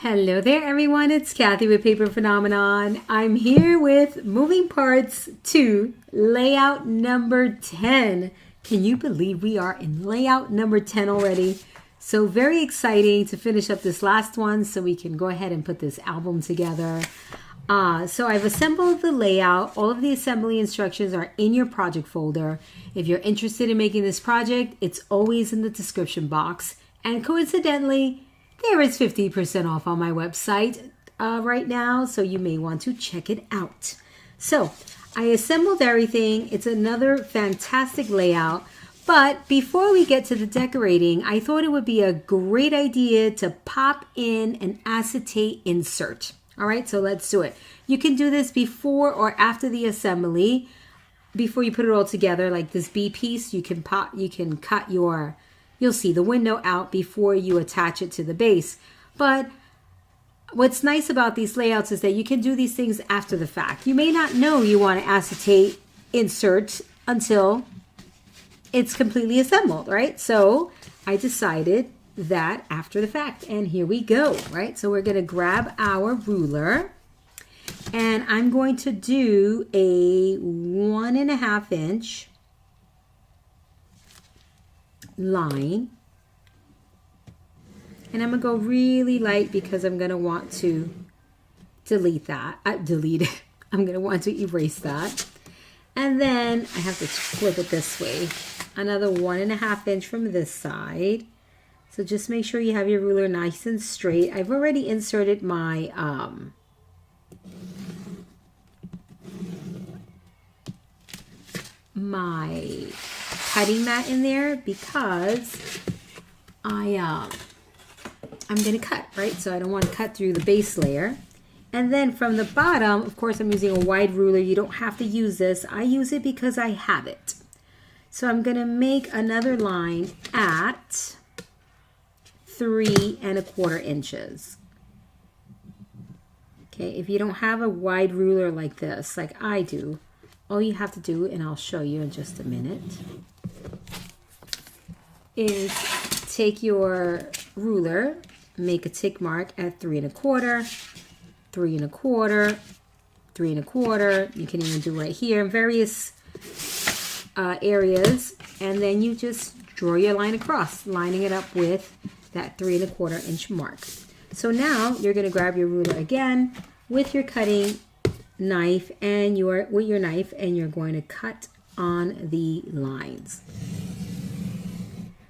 Hello there everyone, it's Kathy with Paper Phenomenon. I'm here with Moving Parts 2, layout number 10. Can you believe we are in layout number 10 already? So very exciting to finish up this last one so we can go ahead and put this album together. So I've assembled the layout. All of the assembly instructions are in your project folder. If you're interested in making this project, it's always in the description box. And coincidentally, there is 50% off on my website right now, so you may want to check it out. So I assembled everything. It's another fantastic layout. But before we get to the decorating, I thought it would be a great idea to pop in an acetate insert. All right, so let's do it. You can do this before or after the assembly. Before you put it all together, like this B piece, you can cut your, you'll see the window out before you attach it to the base. But what's nice about these layouts is that you can do these things after the fact. You may not know you want to acetate insert until it's completely assembled, right? So I decided that after the fact, and here we go, right? So we're going to grab our ruler, and I'm going to do a 1.5 inch line, and I'm gonna go really light because I'm gonna want to delete that. I'm gonna want to erase that, and then I have to flip it this way. Another 1.5 inch from this side. So just make sure you have your ruler nice and straight. I've already inserted my my cutting mat in there because I'm gonna cut, right? So I don't want to cut through the base layer. And then from the bottom, of course, I'm using a wide ruler. You don't have to use this. I use it because I have it. So I'm gonna make another line at 3.25 inches. Okay, if you don't have a wide ruler like this, like I do, all you have to do, and I'll show you in just a minute, is take your ruler, make a tick mark at 3.25, 3.25, 3.25. You can even do right here in various areas, and then you just draw your line across, lining it up with that 3.25 inch mark. So now you're going to grab your ruler again with your cutting knife and you're going to cut on the lines.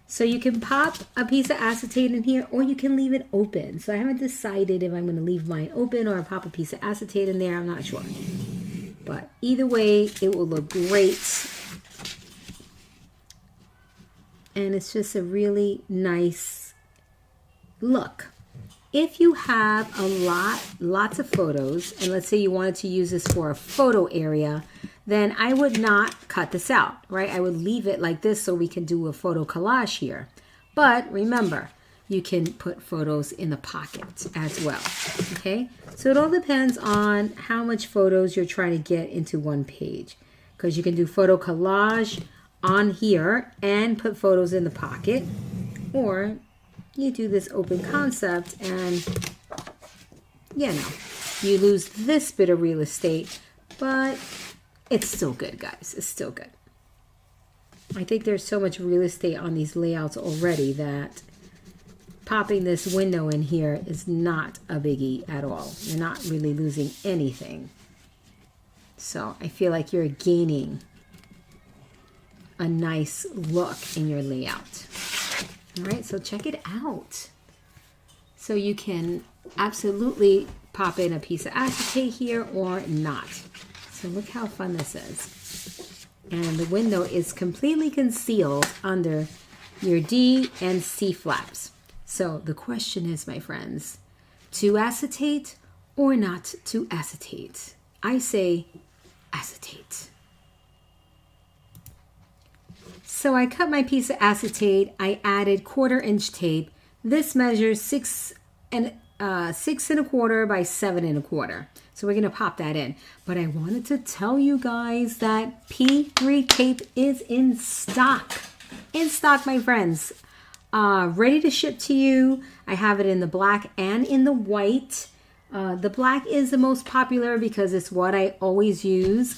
So you can pop a piece of acetate in here, or you can leave it open. So I haven't decided if I'm going to leave mine open or pop a piece of acetate in there. I'm not sure. But either way, it will look great. And it's just a really nice look. If you have lots of photos, and let's say you wanted to use this for a photo area, then I would not cut this out, right? I would leave it like this so we can do a photo collage here. But remember, you can put photos in the pocket as well, okay? So it all depends on how much photos you're trying to get into one page, because you can do photo collage on here and put photos in the pocket, or you do this open concept and, you know, you lose this bit of real estate, but it's still good, guys. It's still good. I think there's so much real estate on these layouts already that popping this window in here is not a biggie at all. You're not really losing anything. So I feel like you're gaining a nice look in your layout. All right, so check it out. So you can absolutely pop in a piece of acetate here or not. So look how fun this is. And the window is completely concealed under your D and C flaps. So the question is, my friends, to acetate or not to acetate? I say acetate. So I cut my piece of acetate. I added 1/4 inch tape. This measures 6.25 by 7.25. So we're going to pop that in. But I wanted to tell you guys that P3 tape is in stock. In stock, my friends. ready to ship to you. I have it in the black and in the white. The black is the most popular because it's what I always use.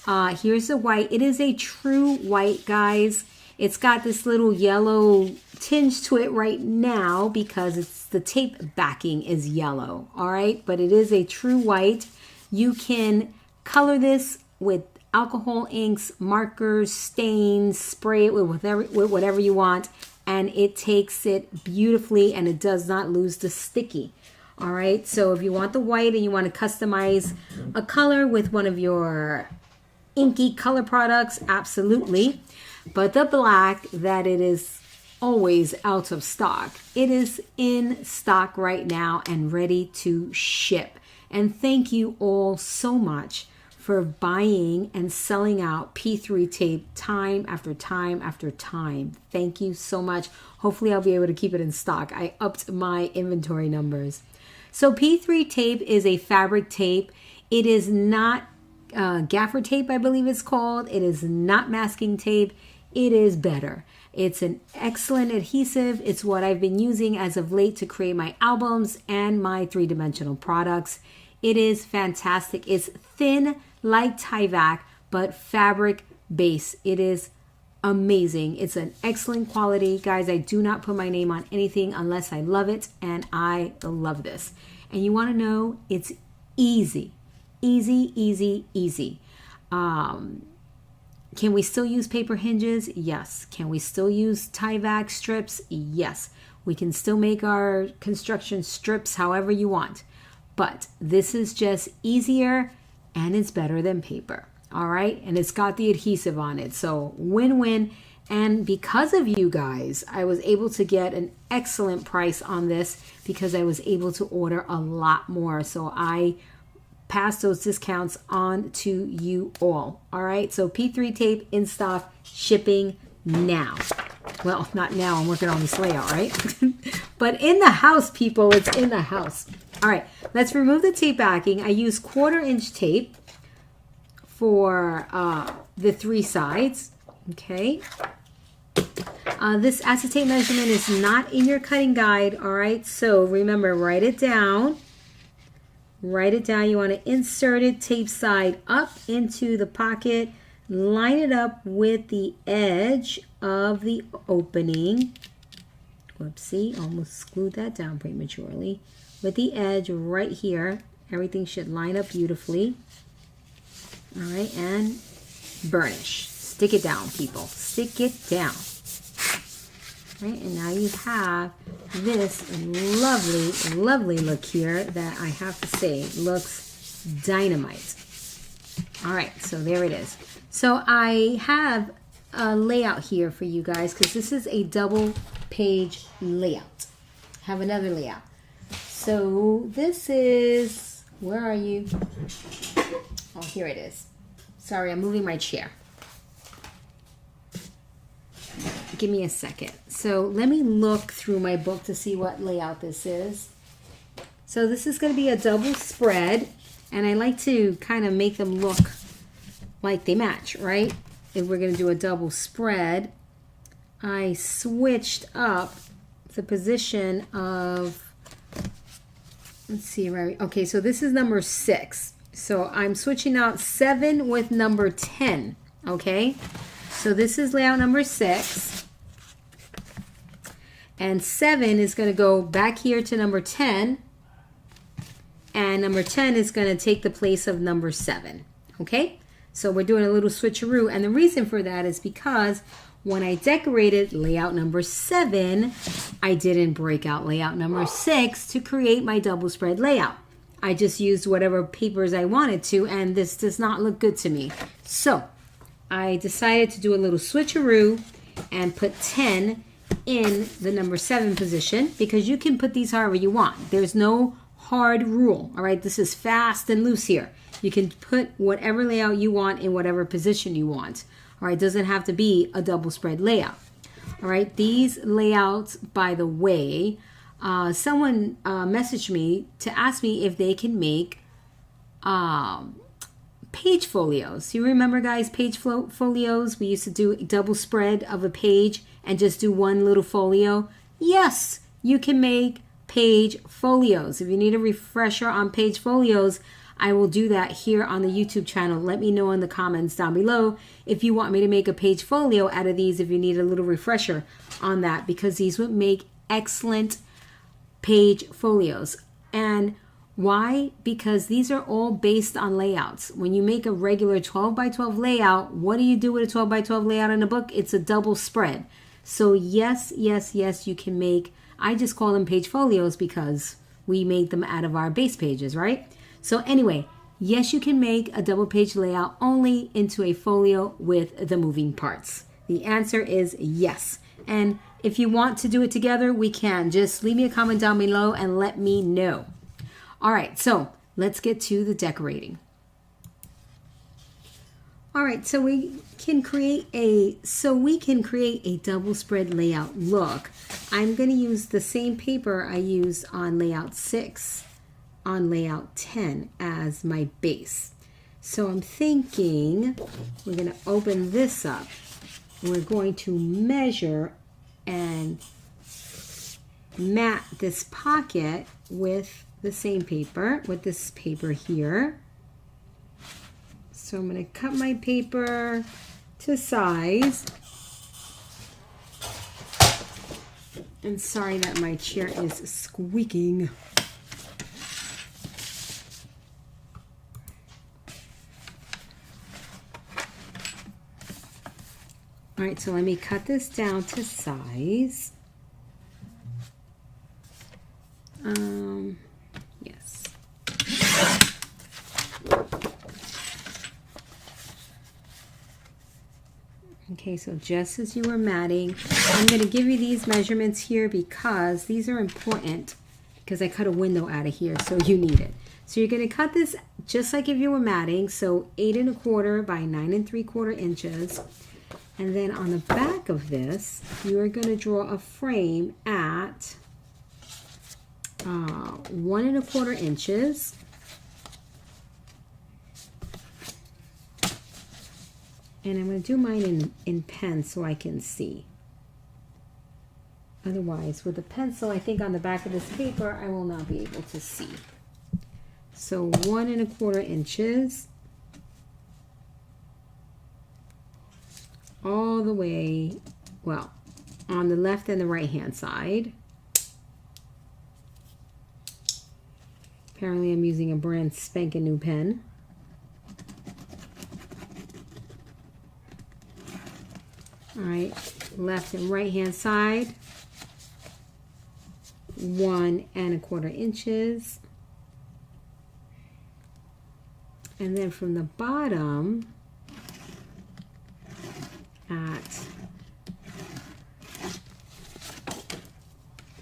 Here's the white. It is a true white, guys. It's got this little yellow tinge to it right now because it's the tape backing is yellow. All right, but it is a true white. You can color this with alcohol inks, markers, stains, spray it with whatever you want, and it takes it beautifully and it does not lose the sticky. All right, so if you want the white and you want to customize a color with one of your inky color products, absolutely. But the black, that it is always out of stock. It is in stock right now and ready to ship. And thank you all so much for buying and selling out P3 tape time after time after time. Thank you so much. Hopefully I'll be able to keep it in stock. I upped my inventory numbers. So P3 tape is a fabric tape. It is not gaffer tape, I believe it's called. It is not masking tape. It is better. It's an excellent adhesive. It's what I've been using as of late to create my albums and my three-dimensional products. It is fantastic. It's thin like Tyvek, but fabric base. It is amazing. It's an excellent quality. Guys, I do not put my name on anything unless I love it, and I love this. And you want to know, it's easy. Easy, easy, easy. Can we still use paper hinges? Yes. Can we still use Tyvek strips? Yes. We can still make our construction strips however you want. But this is just easier and it's better than paper. All right. And it's got the adhesive on it. So win-win. And because of you guys, I was able to get an excellent price on this because I was able to order a lot more. So I pass those discounts on to you all. All right, so P3 tape in stock, shipping now. Well, not now, I'm working on this layout, right? But in the house, people, it's in the house. All right, let's remove the tape backing. I use 1/4-inch tape for the 3 sides. Okay. This acetate measurement is not in your cutting guide. All right, so remember, write it down. Write it down. You want to insert it tape side up into the pocket. Line it up with the edge of the opening. Whoopsie, almost glued that down prematurely. With the edge right here. Everything should line up beautifully. All right, and burnish. Stick it down, people. Stick it down. Right, and now you have this lovely, lovely look here that I have to say looks dynamite. All right, so there it is. So I have a layout here for you guys because this is a double page layout. I have another layout. So this is, where are you? Oh, here it is. Sorry, I'm moving my chair. Give me a second. So let me look through my book to see what layout this is. So this is going to be a double spread, and I like to kind of make them look like they match, right? If we're going to do a double spread, I switched up the position of, let's see, right? Okay, so this is number 6. So I'm switching out 7 with number 10, okay? So this is layout number 6. And 7 is going to go back here to number 10. And number 10 is going to take the place of number 7. Okay? So we're doing a little switcheroo. And the reason for that is because when I decorated layout number 7, I didn't break out layout number 6 to create my double spread layout. I just used whatever papers I wanted to, and this does not look good to me. So I decided to do a little switcheroo and put 10 in the number 7 position, because you can put these however you want. There's no hard rule. All right, this is fast and loose here. You can put whatever layout you want in whatever position you want. All right, it doesn't have to be a double spread layout. All right, these layouts, by the way, someone messaged me to ask me if they can make page folios. You remember, guys, page folios? We used to do a double spread of a page and just do one little folio. Yes, you can make page folios. If you need a refresher on page folios, I will do that here on the YouTube channel. Let me know in the comments down below if you want me to make a page folio out of these, if you need a little refresher on that, because these would make excellent page folios. And why? Because these are all based on layouts. When you make a regular 12 by 12 layout, what do you do with a 12 by 12 layout in a book? It's a double spread. So yes, yes, yes, you can make, I just call them page folios because we made them out of our base pages, right? So anyway, yes, you can make a double page layout only into a folio with the moving parts. The answer is yes. And if you want to do it together, we can. Just leave me a comment down below and let me know. All right, so let's get to the decorating. All right, so we can create a double spread layout look. I'm going to use the same paper I used on layout 6 on layout 10 as my base. So I'm thinking we're going to open this up. We're going to measure and mat this pocket with the same paper, with this paper here. So I'm going to cut my paper to size. And sorry that my chair is squeaking. All right, so let me cut this down to size. Yes. Okay, so just as you were matting, I'm going to give you these measurements here because these are important, because I cut a window out of here, so you need it. So you're going to cut this just like if you were matting, so 8 1/4 by 9 3/4 inches. And then on the back of this, you are going to draw a frame at 1 1/4 inches. And I'm going to do mine in pen so I can see. Otherwise, with a pencil, I think on the back of this paper, I will not be able to see. So 1 1/4 inches. All the way, well, on the left and the right hand side. Apparently I'm using a brand spanking new pen. All right, left and right hand side, 1 1/4 inches. And then from the bottom at,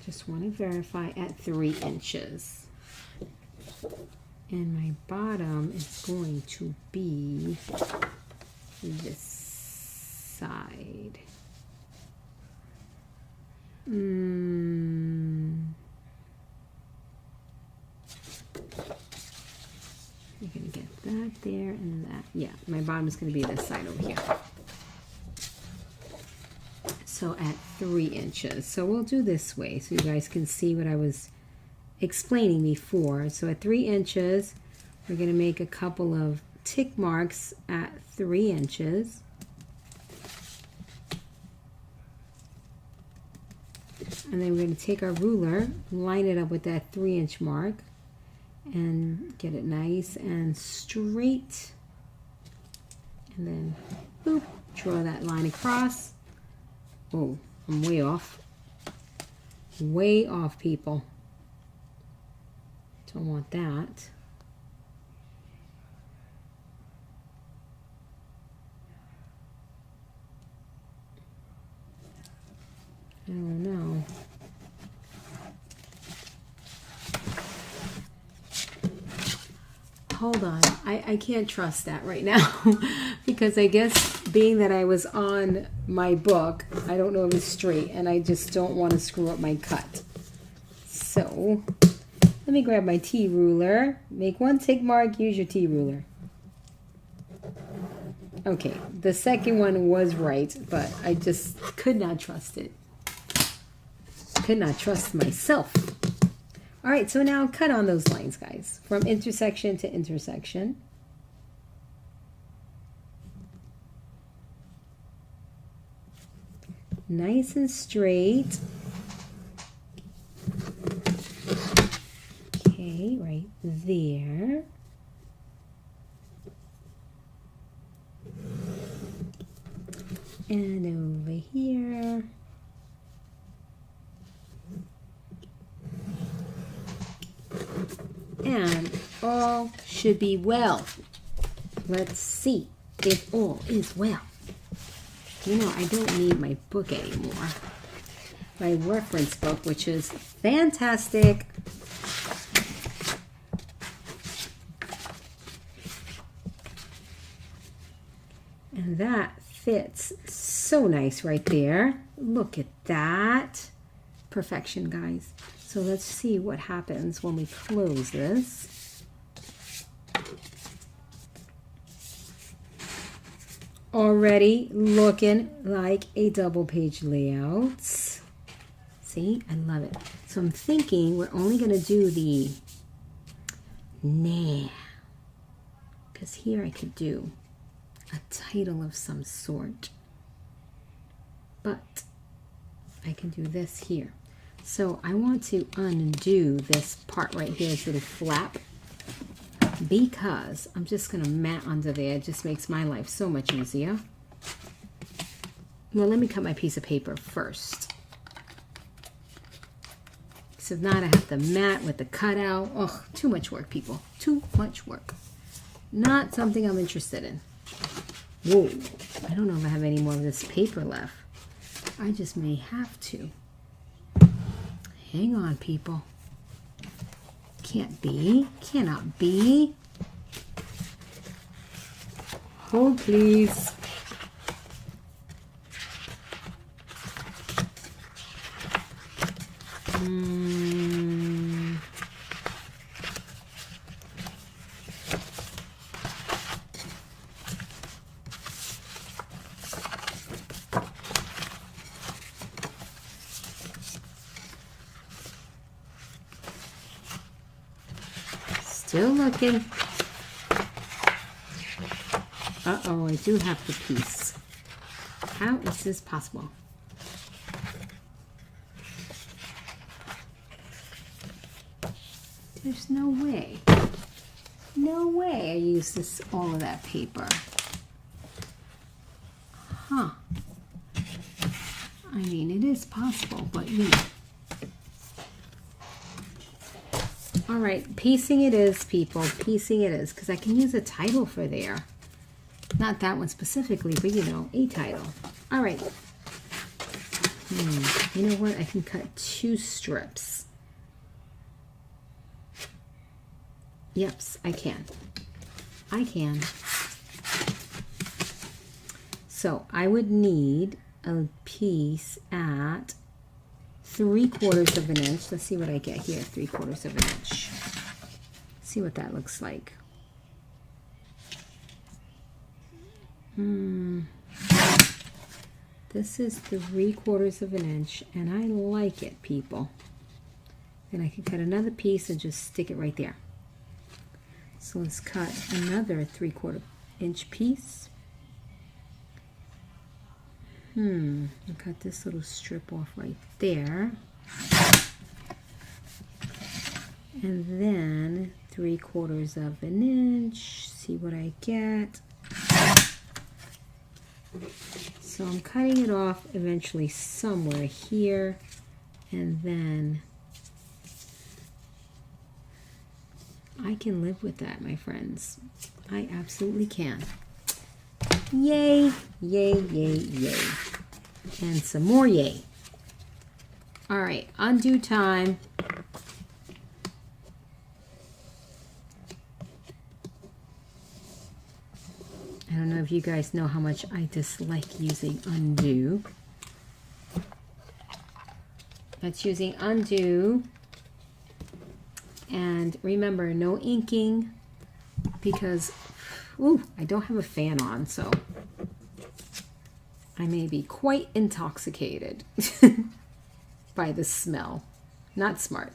just want to verify, at 3 inches. And my bottom is going to be this side. You're going to get that there and that. Yeah, my bottom is going to be this side over here. So at 3 inches. So we'll do this way so you guys can see what I was explaining before. So at 3 inches, we're going to make a couple of tick marks at 3 inches. And then we're going to take our ruler, line it up with that 3-inch mark, and get it nice and straight. And then, boop, draw that line across. Oh, I'm way off. Way off, people. Don't want that. I don't know. Hold on. I can't trust that right now because I guess being that I was on my book, I don't know if it's straight and I just don't want to screw up my cut. So let me grab my T ruler. Make one tick mark, use your T ruler. Okay, the second one was right, but I just could not trust it. Could not trust myself. All right, so now cut on those lines, guys, from intersection to intersection. Nice and straight. Okay, right there. And over here. And all should be well. Let's see if all is well. You know, I don't need my book anymore. My reference book, which is fantastic. And that fits so nice right there. Look at that. Perfection, guys. So let's see what happens when we close this. Already looking like a double page layout. See, I love it. So I'm thinking we're only going to do the because here I could do a title of some sort. But I can do this here. So I want to undo this part right here, this little flap, because I'm just going to mat under there. It just makes my life so much easier. Well, let me cut my piece of paper first. So now I have to mat with the cutout. Oh, too much work, people. Too much work. Not something I'm interested in. Whoa, I don't know if I have any more of this paper left. I just may have to. Hang on, people. Can't be. Cannot be. Hold, please. Still looking. Uh-oh, I do have the piece. How is this possible? There's no way. No way I used this, all of that paper. Huh. I mean, it is possible, but you know. All right, piecing it is, people. Piecing it is, because I can use a title for there. Not that one specifically, but you know, a title. All right. You know what? I can cut 2 strips. Yeps, I can. I can. So I would need a piece at 3/4 of an inch. Let's see what I get here. 3/4 of an inch. See what that looks like. This is 3/4 of an inch, and I like it, people. Then I can cut another piece and just stick it right there. So let's cut another 3/4 inch piece. I'll cut this little strip off right there. And then 3/4 of an inch. See what I get. So I'm cutting it off eventually somewhere here. And then I can live with that, my friends. I absolutely can. Yay, yay, yay, yay. And some more yay. All right, undo time. I don't know if you guys know how much I dislike using undo. That's using undo. And remember, no inking, because I don't have a fan on, so I may be quite intoxicated. by the smell. Not smart.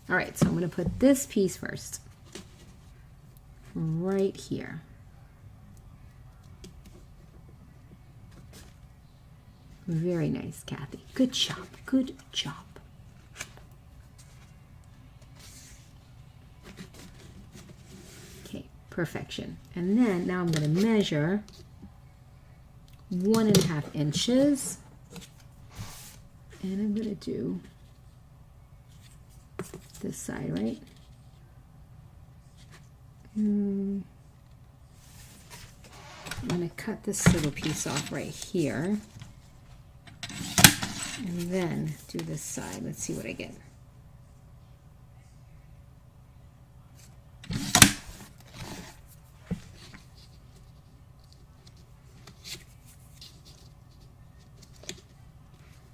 All right, so I'm going to put this piece first. Right here. Very nice, Kathy. Good job. Good job. Okay, perfection. And then now I'm going to measure 1.5 inches. And I'm going to do this side, right? I'm going to cut this little piece off right here. And then do this side. Let's see what I get.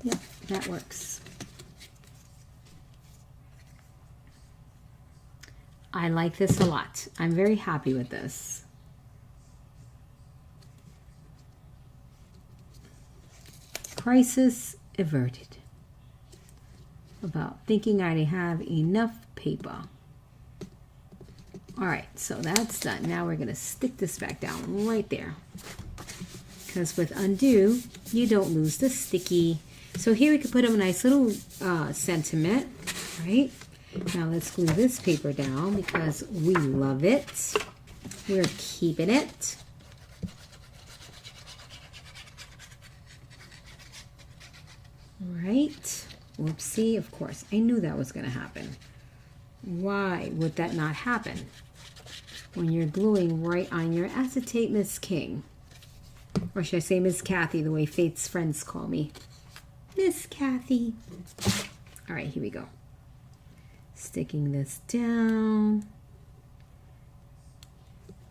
Yep, that works. I like this a lot. I'm very happy with this. Crisis averted. About thinking I have enough paper. All right, so that's done. Now we're going to stick this back down right there. Because with undo, you don't lose the sticky. So here we could put a nice little sentiment, right? Now let's glue this paper down because we love it. We're keeping it. Right. Whoopsie, of course. I knew that was going to happen. Why would that not happen when you're gluing right on your acetate, Miss King? Or should I say Miss Kathy, the way Faith's friends call me. Miss Kathy. All right, here we go. Sticking this down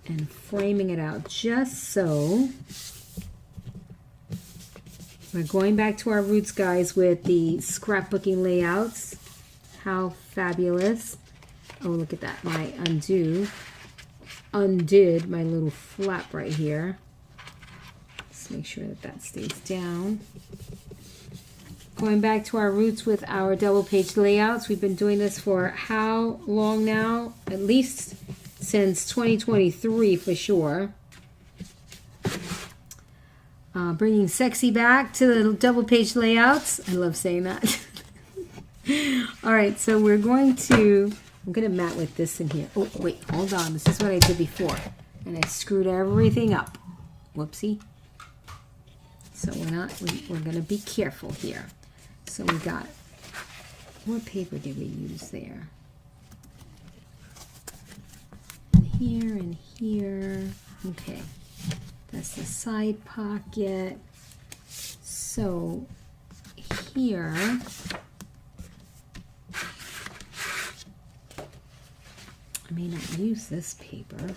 and framing it out just so. We're going back to our roots, guys, with the scrapbooking layouts. How fabulous. Oh, look at that. My undid my little flap right here. Let's make sure that that stays down. Going back to our roots with our double page layouts. We've been doing this for how long now? At least since 2023 for sure. Bringing sexy back to the double page layouts. I love saying that. All right, so we're going to, I'm going to mat with this in here. Oh, wait, hold on. This is what I did before. And I screwed everything up. Whoopsie. So we're going to be careful here. So we got, what paper did we use there? And here and here. Okay. That's the side pocket. So here, I may not use this paper. I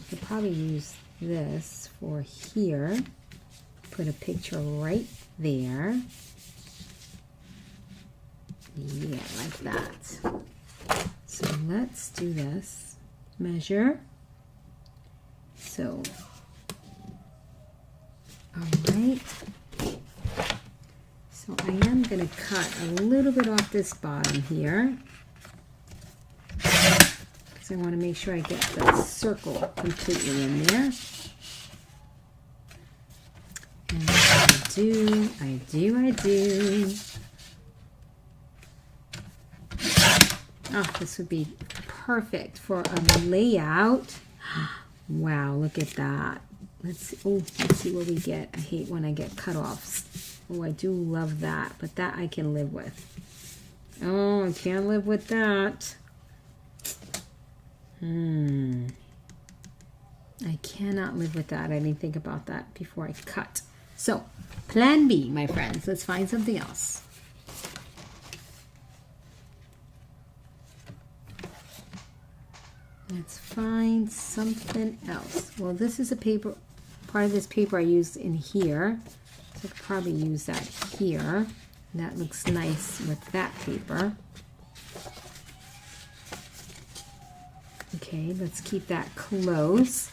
could probably use this for here. Put a picture right there. Yeah, like that. So let's do this. Measure. So, all right. So I am going to cut a little bit off this bottom here. Because I want to make sure I get the circle completely in there. And I do. Oh, this would be perfect for a layout. Wow, look at that. Let's see what we get. I hate when I get cutoffs. Oh, I do love that, but that I can live with. Oh, I can't live with that. I cannot live with that. I didn't think about that before I cut. So, plan B, my friends. Let's find something else. Let's find something else. Well, this is a paper, part of this paper I used in here. So I could probably use that here. That looks nice with that paper. Okay, let's keep that close.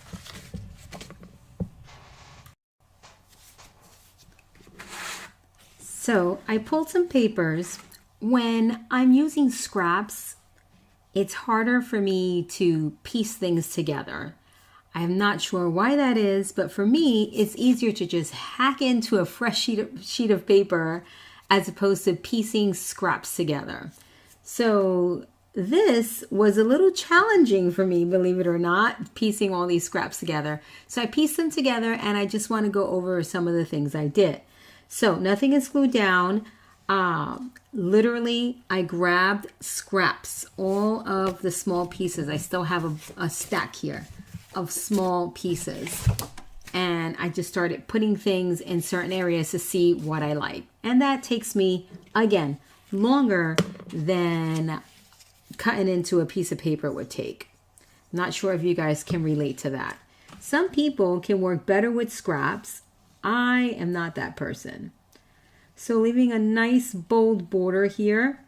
So I pulled some papers. When I'm using scraps, it's harder for me to piece things together. I'm not sure why that is, but for me, it's easier to just hack into a fresh sheet of paper as opposed to piecing scraps together. So this was a little challenging for me, believe it or not, piecing all these scraps together. So I pieced them together, and I just want to go over some of the things I did. So nothing is glued down. Literally, I grabbed scraps, all of the small pieces. I still have a stack here of small pieces. And I just started putting things in certain areas to see what I like. And that takes me, again, longer than cutting into a piece of paper would take. Not sure if you guys can relate to that. Some people can work better with scraps. I am not that person. So leaving a nice bold border here.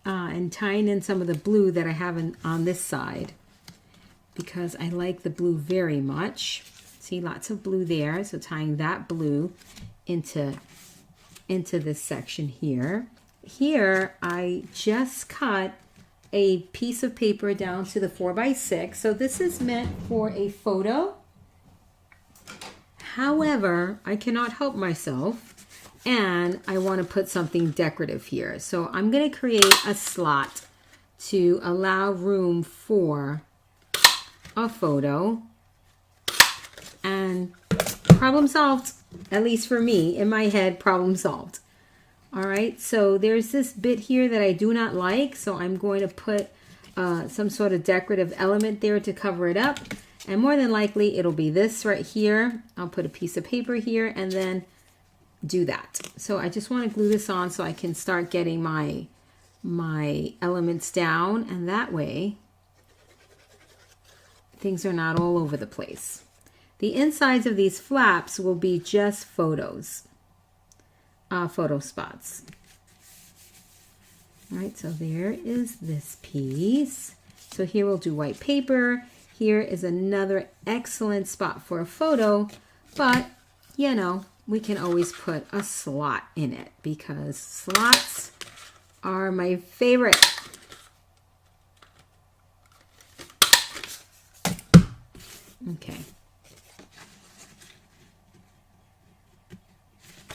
And tying in some of the blue that I have on this side, because I like the blue very much. See, lots of blue there. So tying that blue into this section here. Here, I just cut a piece of paper down to the 4x6. So this is meant for a photo. However, I cannot help myself, and I want to put something decorative here. So I'm going to create a slot to allow room for a photo, and problem solved. At least for me, in my head, problem solved. All right, so there's this bit here that I do not like, so I'm going to put some sort of decorative element there to cover it up, and more than likely it'll be this right here. I'll put a piece of paper here and then do that. So I just want to glue this on so I can start getting my elements down, and that way things are not all over the place. The insides of these flaps will be just photos, photo spots. All right, so there is this piece. So here we'll do white paper. Here is another excellent spot for a photo, but you know, we can always put a slot in it because slots are my favorite. Okay.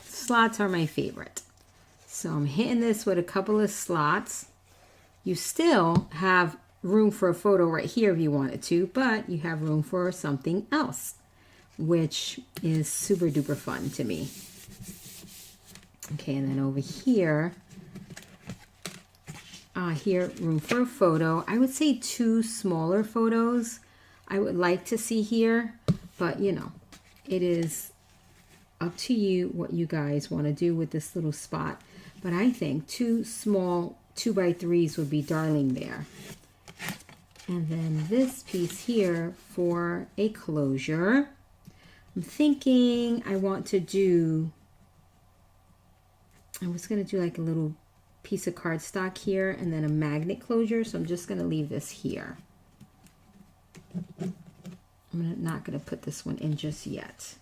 Slots are my favorite. So I'm hitting this with a couple of slots. You still have room for a photo right here if you wanted to, but you have room for something else, which is super duper fun to me. Okay, and then over here, here, room for a photo. I would say 2 smaller photos I would like to see here, but you know, it is up to you what you guys want to do with this little spot. But I think 2 small 2x3s would be darling there. And then this piece here for a closure. I'm thinking I want to do, I was going to do like a little piece of cardstock here and then a magnet closure. So I'm just going to leave this here. I'm not going to put this one in just yet,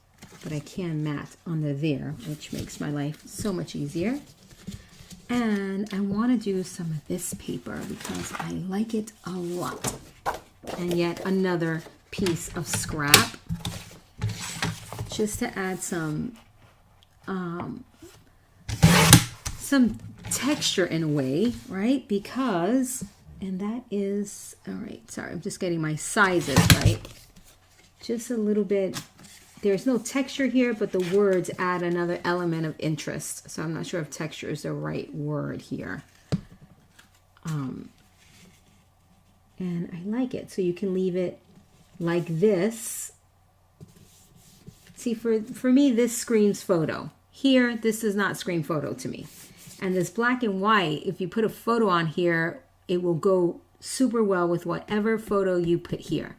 but I can mat under there, which makes my life so much easier. And I want to do some of this paper because I like it a lot. And yet another piece of scrap, just to add some texture in a way, right? Because, and that is, all right, sorry, I'm just getting my sizes right. Just a little bit. There's no texture here, but the words add another element of interest. So I'm not sure if texture is the right word here. And I like it. So you can leave it like this. See, for me, this screams photo. Here, this does not scream photo to me. And this black and white, if you put a photo on here, it will go super well with whatever photo you put here.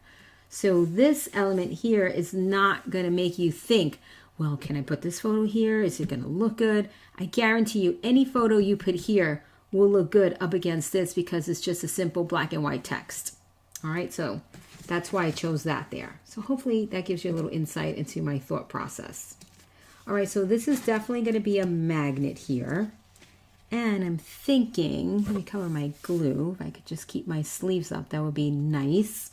So this element here is not going to make you think, well, can I put this photo here? Is it going to look good? I guarantee you any photo you put here will look good up against this because it's just a simple black and white text. All right, so that's why I chose that there. So hopefully that gives you a little insight into my thought process. All right, so this is definitely going to be a magnet here. And I'm thinking, let me cover my glue. If I could just keep my sleeves up, that would be nice.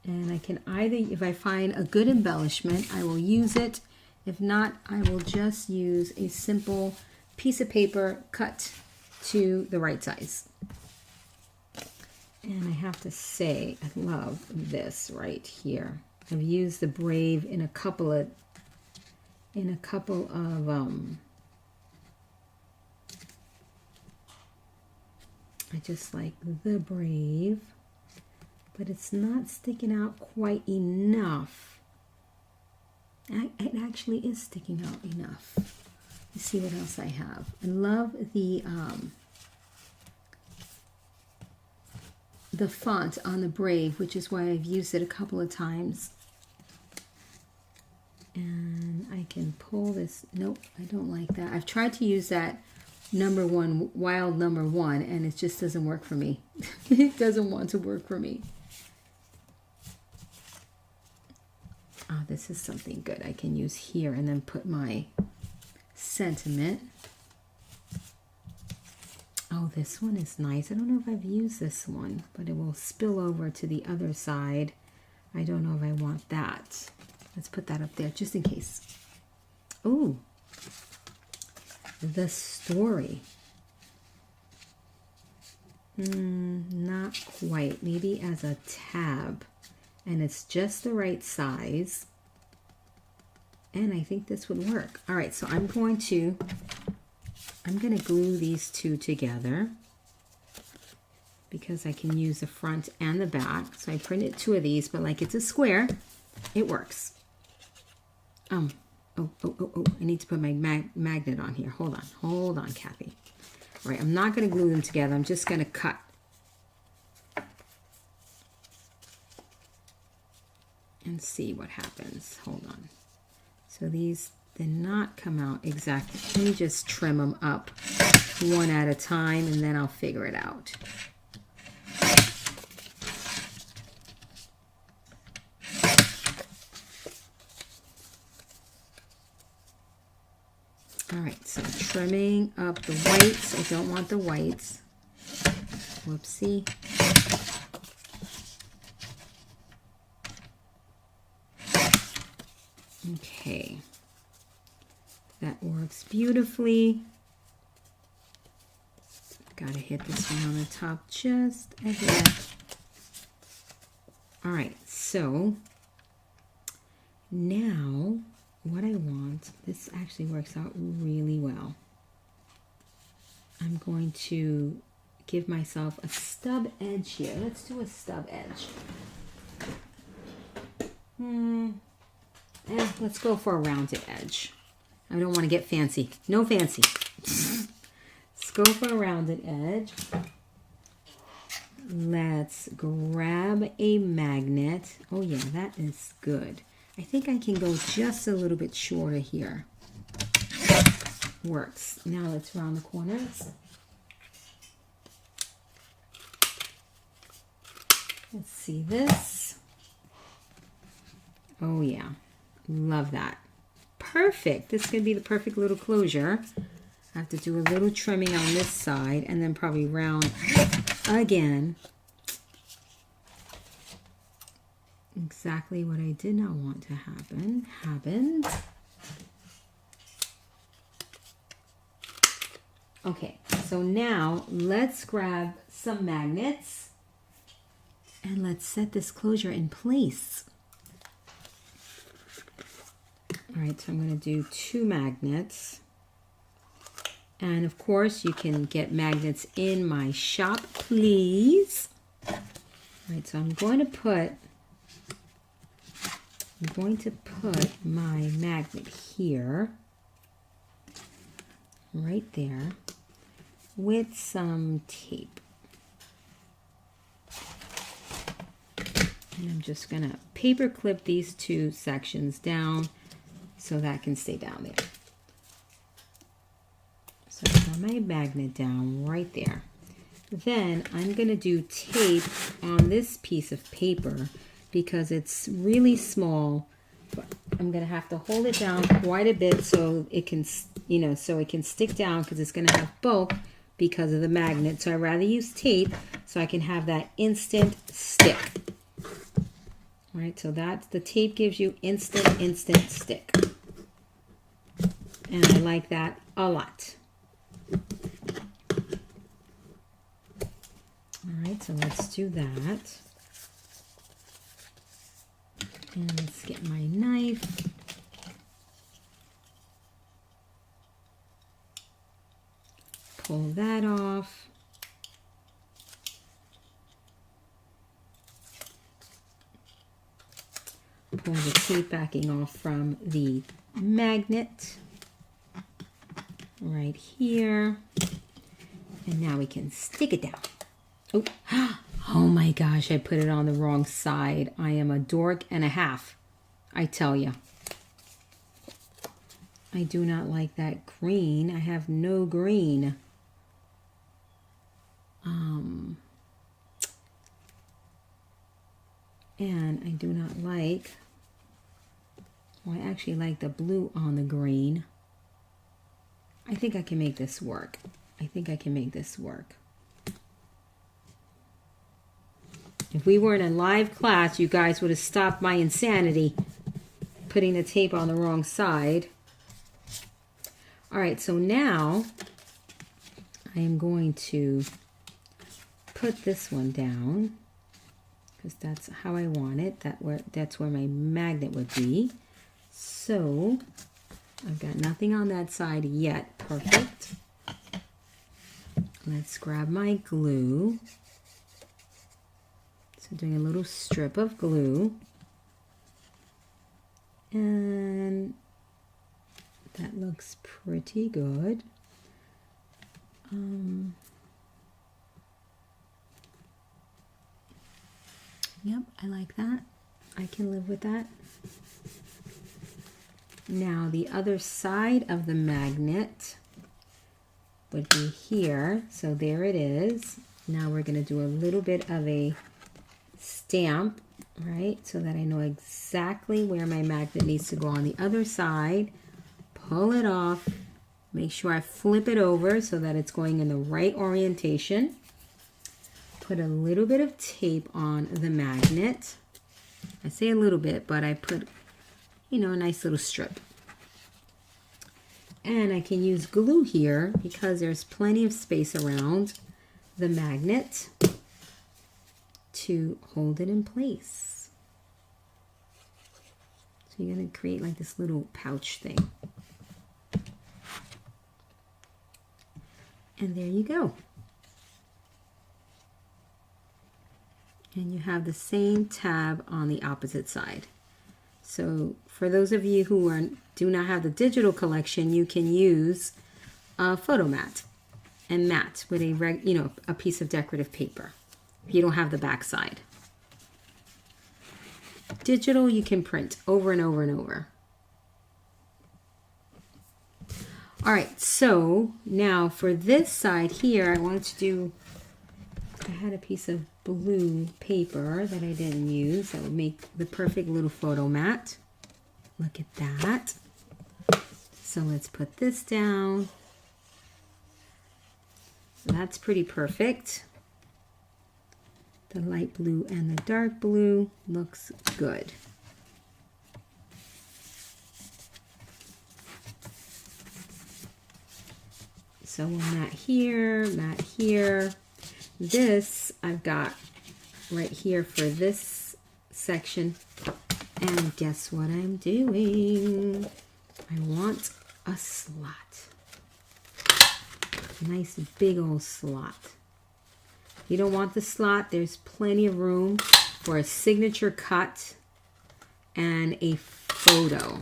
And I can either, if I find a good embellishment, I will use it. If not, I will just use a simple piece of paper cut to the right size. And I have to say, I love this right here. I've used the Brave in a couple of I just like the Brave, but it's not sticking out quite enough. It actually is sticking out enough. Let's see what else I have. I love the font on the Brave, which is why I've used it a couple of times. And I can pull this. Nope, I don't like that. I've tried to use that wild number one, and it just doesn't work for me. It doesn't want to work for me. Oh, this is something good I can use here and then put my sentiment. Oh, this one is nice. I don't know if I've used this one, but it will spill over to the other side. I don't know if I want that. Let's put that up there just in case. Ooh, the story. Not quite. Maybe as a tab. And it's just the right size. And I think this would work. All right, so I'm going to glue these two together because I can use the front and the back. So I printed two of these, but like it's a square, it works. Oh, I need to put my magnet on here. Hold on, Kathy. All right, I'm not going to glue them together. I'm just going to cut. And see what happens. Hold on. So these did not come out exactly. Let me just trim them up one at a time and then I'll figure it out. All right, so trimming up the whites. I don't want the whites. Whoopsie. Okay, that works beautifully. Gotta hit this one on the top just a bit. All right, so now what I want, this actually works out really well. I'm going to give myself a stub edge here. Let's do a stub edge. Let's go for a rounded edge. I don't want to get fancy. No fancy. Let's go for a rounded edge. Let's grab a magnet. Oh yeah, that is good. I think I can go just a little bit shorter here. Works. Now let's round the corners. Let's see this. Oh yeah. Love that. Perfect. This could be the perfect little closure. I have to do a little trimming on this side and then probably round again. Exactly what I did not want to happen happened. Okay, so now let's grab some magnets and let's set this closure in place. All right, so I'm going to do 2 magnets. And of course, you can get magnets in my shop, please. All right, so I'm going to put my magnet here, right there, with some tape. And I'm just going to paper clip these 2 sections down so that can stay down there. So I got my magnet down right there. Then I'm going to do tape on this piece of paper because it's really small But I'm going to have to hold it down quite a bit so it can, so it can stick down because it's going to have bulk because of the magnet. So I'd rather use tape so I can have that instant stick. All right, so that's the tape gives you instant stick. And I like that a lot. All right, so let's do that. And let's get my knife. Pull that off. Pull the tape backing off from the magnet right here. And now we can stick it down. Oh, oh my gosh, I put it on the wrong side. I am a dork and a half, I tell you. I do not like that green. I have no green. And I do not like, well, I actually like the blue on the green. I think I can make this work. I think I can make this work. If we were in a live class, you guys would have stopped my insanity putting the tape on the wrong side. All right, so now I am going to put this one down because that's how I want it. That's where my magnet would be. So I've got nothing on that side yet. Perfect. Let's grab my glue. So doing a little strip of glue. And that looks pretty good. Yep, I like that. I can live with that. Now the other side of the magnet would be here. So there it is. Now we're going to do a little bit of a stamp, right? So that I know exactly where my magnet needs to go on the other side. Pull it off. Make sure I flip it over so that it's going in the right orientation. Put a little bit of tape on the magnet. I say a little bit, but I put, a nice little strip. And I can use glue here because there's plenty of space around the magnet to hold it in place. So you're going to create like this little pouch thing. And there you go. And you have the same tab on the opposite side. So for those of you who do not have the digital collection, you can use a photo mat and mat with a piece of decorative paper. If you don't have the back side. Digital, you can print over and over and over. All right, so now for this side here, I had a piece of blue paper that I didn't use that would make the perfect little photo mat. Look at that. So let's put this down. So that's pretty perfect. The light blue and the dark blue looks good. So mat here, mat here. This I've got right here for this section. And guess what I'm doing? I want a slot. A nice big old slot. If you don't want the slot, there's plenty of room for a signature cut and a photo.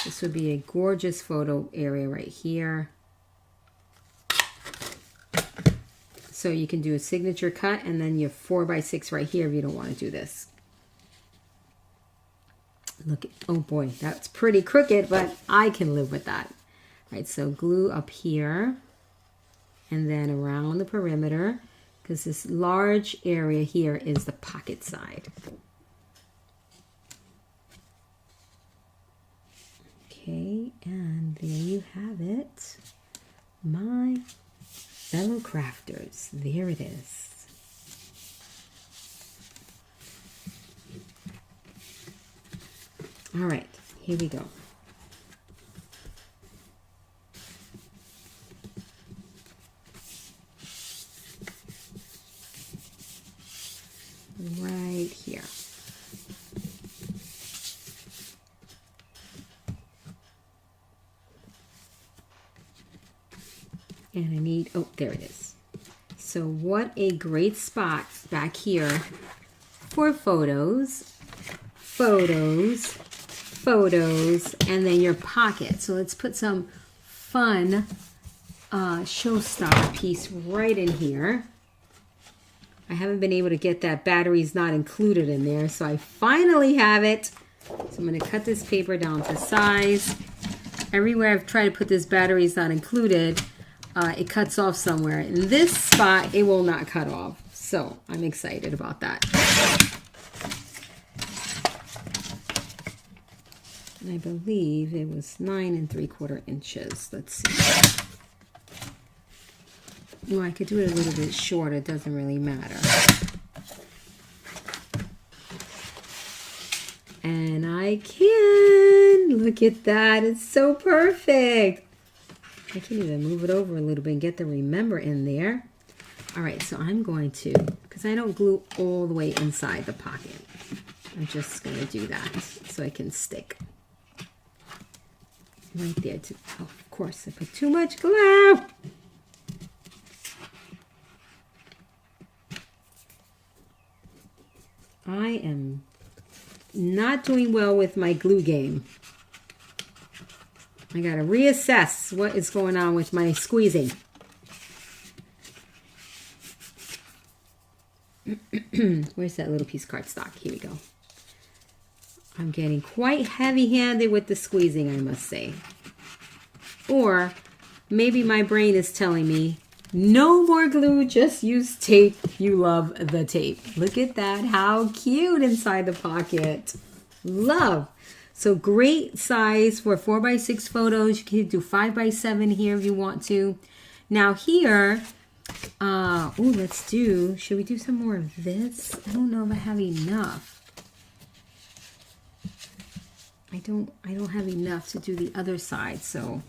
This would be a gorgeous photo area right here. So you can do a signature cut and then your 4x6 right here if you don't want to do this. Look, oh boy, that's pretty crooked, but I can live with that. All right, so glue up here and then around the perimeter because this large area here is the pocket side. and there you have it. My fellow crafters. There it is. All right, here we go. Right here. And I need, oh, there it is. So what a great spot back here for photos, photos, photos, and then your pocket. So let's put some fun showstopper piece right in here. I haven't been able to get that batteries not included in there, so I finally have it. So I'm going to cut this paper down to size. Everywhere I've tried to put this batteries not included, it cuts off somewhere. In this spot, it will not cut off. So I'm excited about that. And I believe it was 9 3/4 inches. Let's see. Well, I could do it a little bit shorter. It doesn't really matter. And I can. Look at that. It's so perfect. I can even move it over a little bit and get the remember in there. All right, so I'm going to, because I don't glue all the way inside the pocket. I'm just going to do that so it can stick. Right there. Oh, of course, I put too much glue. I am not doing well with my glue game. I gotta reassess what is going on with my squeezing. Where's that little piece of cardstock? Here we go. I'm getting quite heavy-handed with the squeezing, I must say. Or maybe my brain is telling me, no more glue, just use tape. You love the tape. Look at that. How cute inside the pocket. Love. So great size for 4x6 photos. You can do 5x7 here if you want to. Now here, let's do, should we do some more of this? I don't know if I have enough. I don't have enough to do the other side, so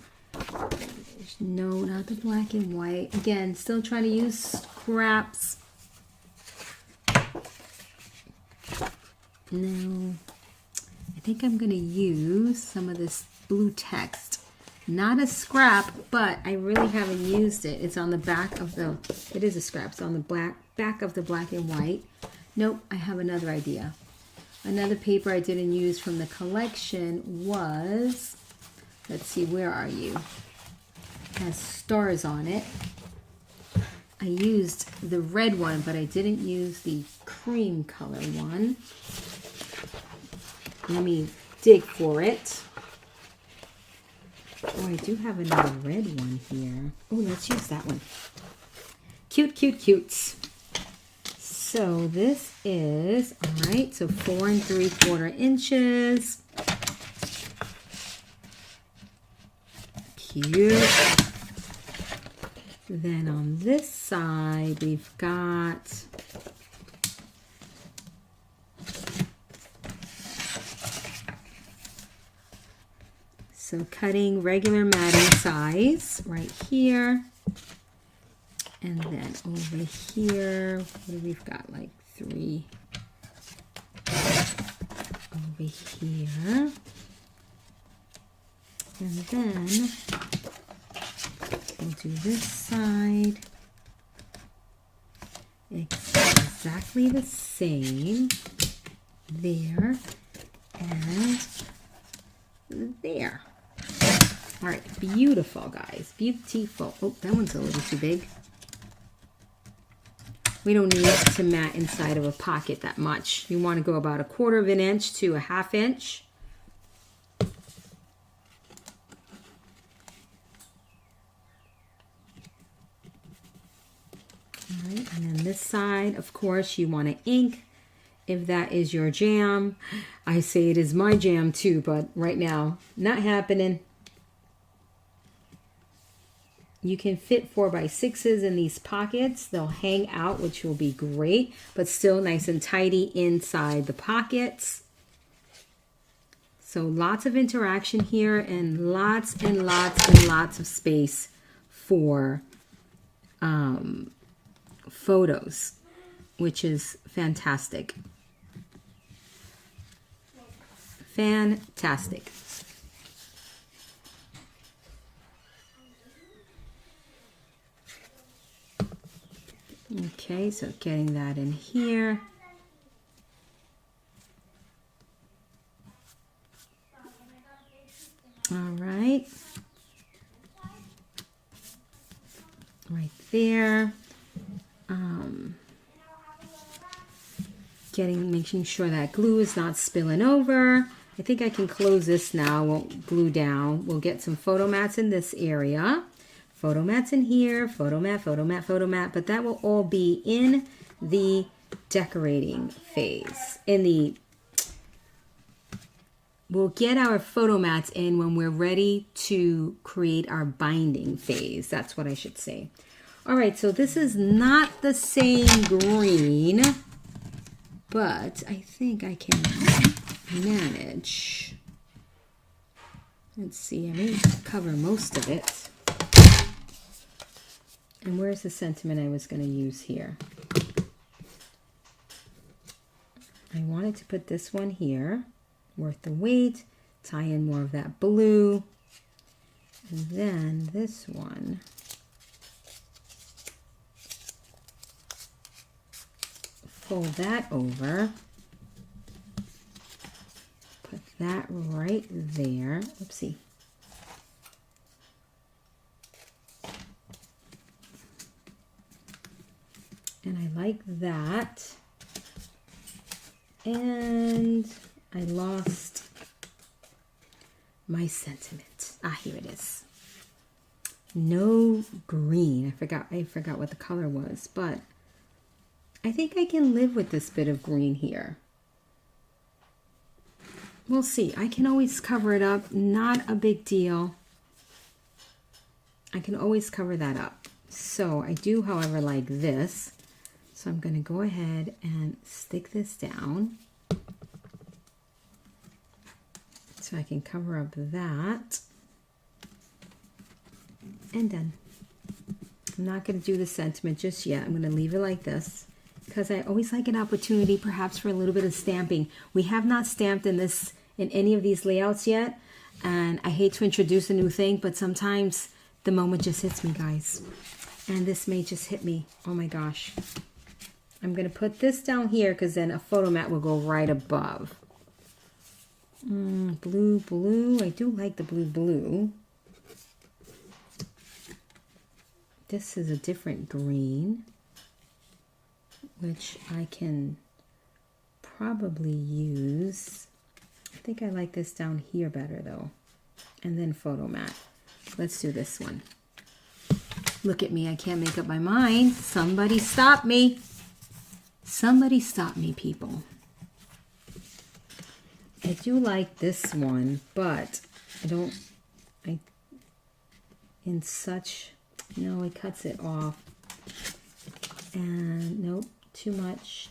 no, not the black and white. Again, still trying to use scraps. Now, I think I'm going to use some of this blue text. Not a scrap, but I really haven't used it. It's on the back of the, it is a scrap. It's on the back of the black and white. Nope, I have another idea. Another paper I didn't use from the collection was, let's see, where are you? It has stars on it. I used the red one, but I didn't use the cream color one. Let me dig for it. Oh, I do have another red one here. Oh, let's use that one. Cute, cute, cutes. So this is, all right, so 4 3/4 inches. Cute. Then on this side, we've got so cutting regular matting size right here. And then over here, what do we've got? Like 3 over here. And then we'll do this side. Exactly the same. There and there. All right, beautiful, guys. Beautiful. Oh, that one's a little too big. We don't need to mat inside of a pocket that much. You want to go about 1/4 inch to 1/2 inch. All right, and then this side, of course, you want to ink if that is your jam. I say it is my jam too, but right now, not happening. You can fit 4x6s in these pockets. They'll hang out, which will be great, but still nice and tidy inside the pockets. So lots of interaction here and lots and lots and lots of space for photos, which is fantastic. Fantastic. Okay, so getting that in here. All right. Right there. Making sure that glue is not spilling over. I think I can close this now. Won't glue down. We'll get some photo mats in this area. Photo mats in here. Photo mat, photo mat, photo mat. But that will all be in the decorating phase. We'll get our photo mats in when we're ready to create our binding phase. That's what I should say. All right, so this is not the same green, but I think I can manage. Let's see, I may cover most of it. And where's the sentiment I was going to use here? I wanted to put this one here, worth the wait, tie in more of that blue, and then this one. Fold that over, put that right there. Oopsie. And I like that. And I lost my sentiment. Ah, here it is. No green. I forgot what the color was, but I think I can live with this bit of green here. We'll see. I can always cover it up. Not a big deal. I can always cover that up. So I do, however, like this. So I'm going to go ahead and stick this down. So I can cover up that. And done. I'm not going to do the sentiment just yet. I'm going to leave it like this, because I always like an opportunity perhaps for a little bit of stamping. We have not stamped in any of these layouts yet, and I hate to introduce a new thing, but sometimes the moment just hits me, guys. And this may just hit me. Oh my gosh. I'm going to put this down here because then a photo mat will go right above. Blue, blue. I do like the blue, blue. This is a different green, which I can probably use. I think I like this down here better though. And then photo mat. Let's do this one. Look at me, I can't make up my mind. Somebody stop me. Somebody stop me, people. I do like this one, but no, it cuts it off. And nope, too much.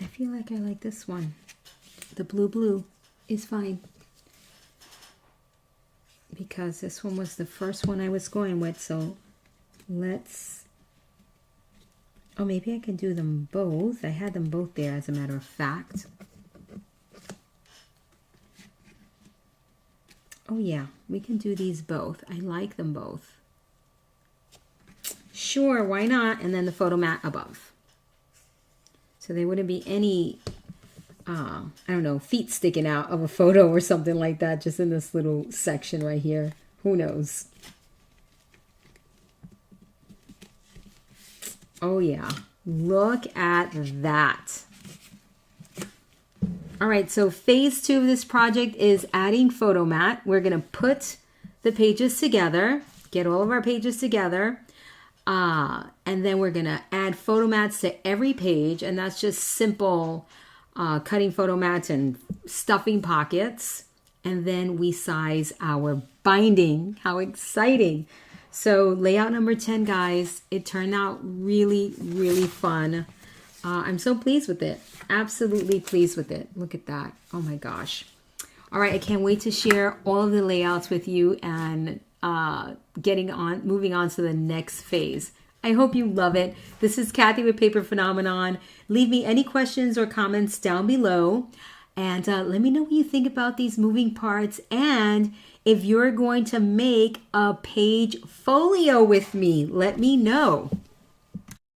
I feel like I like this one. The blue is fine. Because this one was the first one I was going with, so oh, maybe I can do them both. I had them both there, as a matter of fact. Oh yeah, we can do these both. I like them both. Sure, why not? And then the photo mat above. So there wouldn't be any, I don't know, feet sticking out of a photo or something like that, just in this little section right here. Who knows? Oh yeah, look at that. All right, so phase 2 of this project is adding photo mat. We're gonna put the pages together, get all of our pages together, and then we're gonna add photo mats to every page, and that's just simple cutting photo mats and stuffing pockets. And then we size our binding. How exciting. So layout number 10, guys, it turned out really, really fun. I'm so pleased with it. Absolutely pleased with it. Look at that. Oh my gosh. All right, I can't wait to share all of the layouts with you and moving on to the next phase. I hope you love it. This is Kathy with Paper Phenomenon. Leave me any questions or comments down below. And let me know what you think about these moving parts. And if you're going to make a page folio with me, let me know.